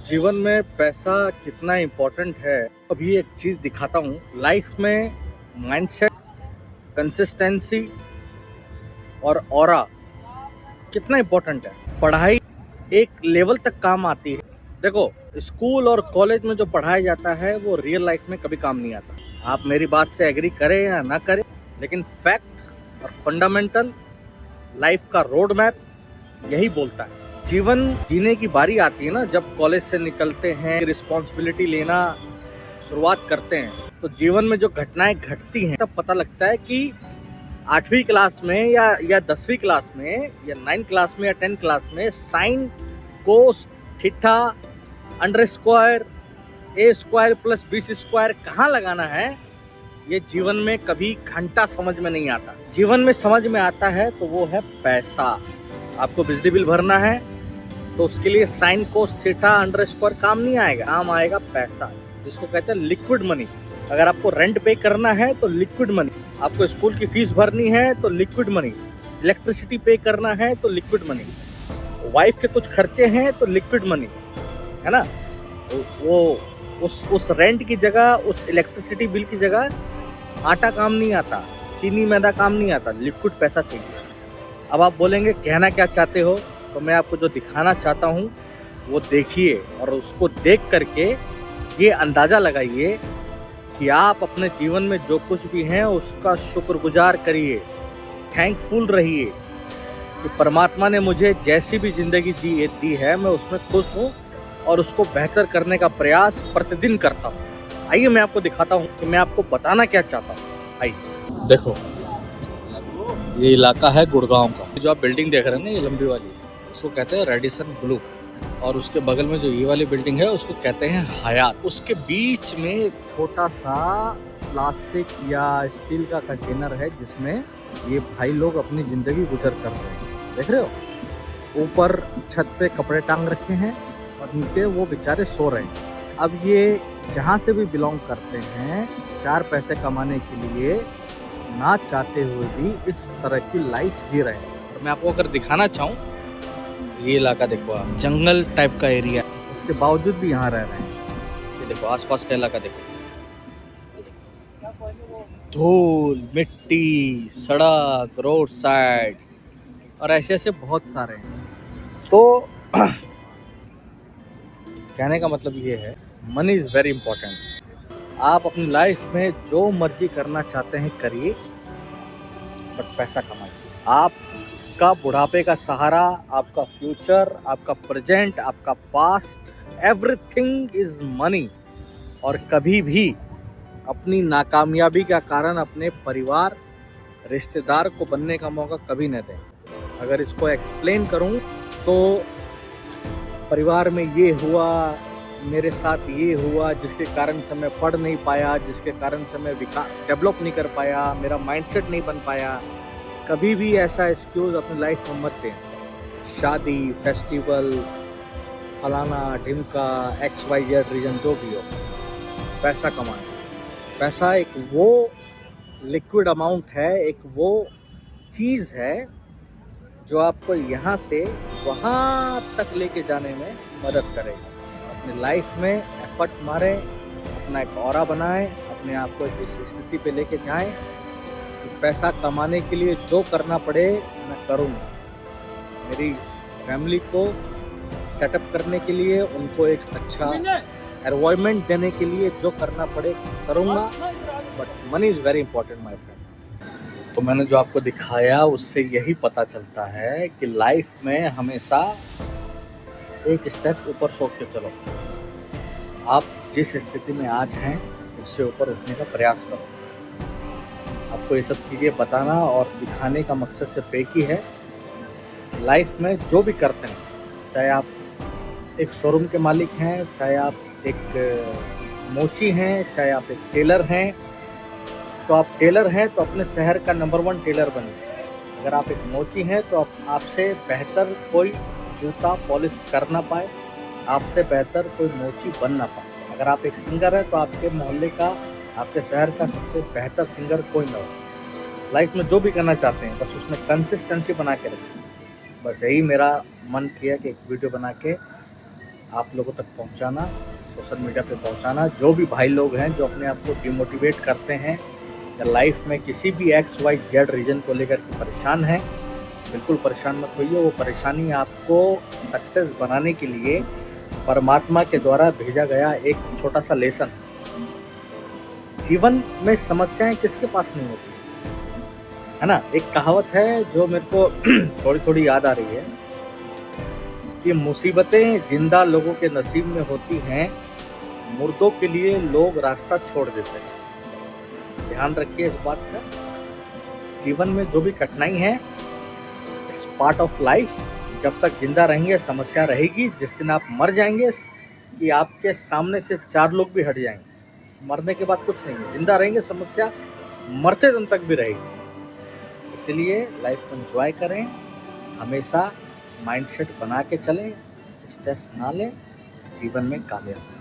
जीवन में पैसा कितना इम्पोर्टेंट है। अभी एक चीज़ दिखाता हूँ। लाइफ में माइंडसेट, कंसिस्टेंसी और ऑरा कितना इम्पोर्टेंट है। पढ़ाई एक लेवल तक काम आती है। देखो, स्कूल और कॉलेज में जो पढ़ाया जाता है वो रियल लाइफ में कभी काम नहीं आता। आप मेरी बात से एग्री करें या ना करें, लेकिन फैक्ट और फंडामेंटल लाइफ का रोड मैप यही बोलता है। जीवन जीने की बारी आती है ना, जब कॉलेज से निकलते हैं, रिस्पॉन्सिबिलिटी लेना शुरुआत करते हैं, तो जीवन में जो घटनाएं घटती हैं तब पता लगता है कि 8वीं क्लास में या 10वीं क्लास में या 9th क्लास में या 10th क्लास में साइन, कोस, थीटा, अंडर स्क्वायर, ए स्क्वायर प्लस बी स्क्वायर कहाँ लगाना है, ये जीवन में कभी घंटा समझ में नहीं आता। जीवन में समझ में आता है तो वो है पैसा। आपको बिजली बिल भरना है तो उसके लिए साइन, कोस, थीटा, अंडर स्क्वायर काम नहीं आएगा, काम आएगा पैसा, जिसको कहते हैं लिक्विड मनी। अगर आपको रेंट पे करना है तो लिक्विड मनी, आपको स्कूल की फीस भरनी है तो लिक्विड मनी, इलेक्ट्रिसिटी पे करना है तो लिक्विड मनी, वाइफ के कुछ खर्चे हैं तो लिक्विड मनी, है ना। वो उस रेंट की जगह, उस इलेक्ट्रिसिटी बिल की जगह आटा काम नहीं आता, चीनी मैदा काम नहीं आता, लिक्विड पैसा चाहिए। अब आप बोलेंगे कहना क्या चाहते हो, तो मैं आपको जो दिखाना चाहता हूँ वो देखिए और उसको देख करके ये अंदाज़ा लगाइए कि आप अपने जीवन में जो कुछ भी हैं उसका शुक्रगुजार करिए, थैंकफुल रहिए कि परमात्मा ने मुझे जैसी भी ज़िंदगी दी है मैं उसमें खुश हूँ और उसको बेहतर करने का प्रयास प्रतिदिन करता हूँ। आइए मैं आपको दिखाता हूँ कि मैं आपको बताना क्या चाहता हूँ। आइए देखो, ये इलाका है गुड़गांव का। जो आप बिल्डिंग देख रहे हैं ना, ये लंबी वाली, उसको कहते हैं रेडिसन ब्लू, और उसके बगल में जो ये वाली बिल्डिंग है उसको कहते हैं हयात। उसके बीच में एक छोटा सा प्लास्टिक या स्टील का कंटेनर है जिसमें ये भाई लोग अपनी ज़िंदगी गुजर कर रहे हैं। देख रहे हो, ऊपर छत पे कपड़े टांग रखे हैं और नीचे वो बेचारे सो रहे हैं। अब ये जहाँ से भी बिलोंग करते हैं, 4 पैसे कमाने के लिए ना चाहते हुए भी इस तरह की लाइफ जी रहे हैं। और मैं आपको अगर दिखाना चाहूँ, ये इलाका देखो आप, जंगल टाइप का एरिया, उसके बावजूद भी यहाँ रह रहे हैं। ये देखो आसपास का इलाका देखो, धूल, मिट्टी, सड़क, रोड साइड और ऐसे ऐसे बहुत सारे हैं। तो कहने का मतलब ये है, मनी इज़ वेरी इंपॉर्टेंट। आप अपनी लाइफ में जो मर्जी करना चाहते हैं करिए, बट पैसा कमाइए। आपका बुढ़ापे का सहारा, आपका फ्यूचर, आपका प्रेजेंट, आपका पास्ट, एवरीथिंग इज मनी। और कभी भी अपनी नाकामयाबी का कारण अपने परिवार, रिश्तेदार को बनने का मौका कभी न दें। अगर इसको एक्सप्लेन करूं तो परिवार में ये हुआ, मेरे साथ ये हुआ, जिसके कारण से मैं पढ़ नहीं पाया, जिसके कारण से मैं डेवलप नहीं कर पाया, मेरा माइंडसेट नहीं बन पाया। कभी भी ऐसा एक्सक्यूज़ अपनी लाइफ में मत दें। शादी, फेस्टिवल, फलाना ढिमका, XYZ रीजन जो भी हो, पैसा कमाएं। पैसा एक वो लिक्विड अमाउंट है, एक वो चीज़ है जो आपको यहाँ से वहाँ तक लेके जाने में मदद करेगा। अपनी लाइफ में एफर्ट मारें, अपना एक ऑरा बनाएं, अपने आप को इस स्थिति पे लेके जाएं कि पैसा कमाने के लिए जो करना पड़े मैं करूँगा। मेरी फैमिली को सेटअप करने के लिए, उनको एक अच्छा एनवायरनमेंट देने के लिए जो करना पड़े करूँगा, but money is very important my friend. तो मैंने जो आपको दिखाया उससे यही पता चलता है कि लाइफ में हमेशा एक स्टेप ऊपर सोच के चलो। आप जिस स्थिति में आज हैं उससे ऊपर उठने का प्रयास करो। आपको ये सब चीज़ें बताना और दिखाने का मकसद सिर्फ एक ही है। लाइफ में जो भी करते हैं, चाहे आप एक शोरूम के मालिक हैं, चाहे आप एक मोची हैं, चाहे आप एक टेलर हैं, तो आप टेलर हैं तो अपने शहर का नंबर 1 टेलर बनिए। अगर आप एक मोची हैं तो आपसे बेहतर कोई जूता पॉलिश कर ना पाए, आपसे बेहतर कोई मोची बन ना पाए। अगर आप एक सिंगर हैं तो आपके मोहल्ले का, आपके शहर का सबसे बेहतर सिंगर कोई ना हो। लाइफ में जो भी करना चाहते हैं बस उसमें कंसिस्टेंसी बना के रखें। बस यही मेरा मन किया कि एक वीडियो बना के आप लोगों तक पहुंचाना, सोशल मीडिया पे पहुंचाना। जो भी भाई लोग हैं जो अपने आप को डिमोटिवेट करते हैं या लाइफ में किसी भी XYZ रीजन को लेकर के परेशान हैं, बिल्कुल परेशान मत होइए। वो परेशानी आपको सक्सेस बनाने के लिए परमात्मा के द्वारा भेजा गया एक छोटा सा लेसन। जीवन में समस्याएं किसके पास नहीं होती, है ना। एक कहावत है जो मेरे को थोड़ी थोड़ी याद आ रही है कि मुसीबतें जिंदा लोगों के नसीब में होती हैं, मुर्दों के लिए लोग रास्ता छोड़ देते हैं। ध्यान रखिए इस बात का। जीवन में जो भी कठिनाई है, इट्स पार्ट ऑफ लाइफ। जब तक जिंदा रहेंगे समस्या रहेगी। जिस दिन आप मर जाएंगे कि आपके सामने से 4 लोग भी हट जाएंगे, मरने के बाद कुछ नहीं है। जिंदा रहेंगे समस्या मरते दम तक भी रहेगी। इसलिए लाइफ को एंजॉय करें, हमेशा माइंडसेट बना के चलें, स्ट्रेस ना लें, जीवन में कामयाब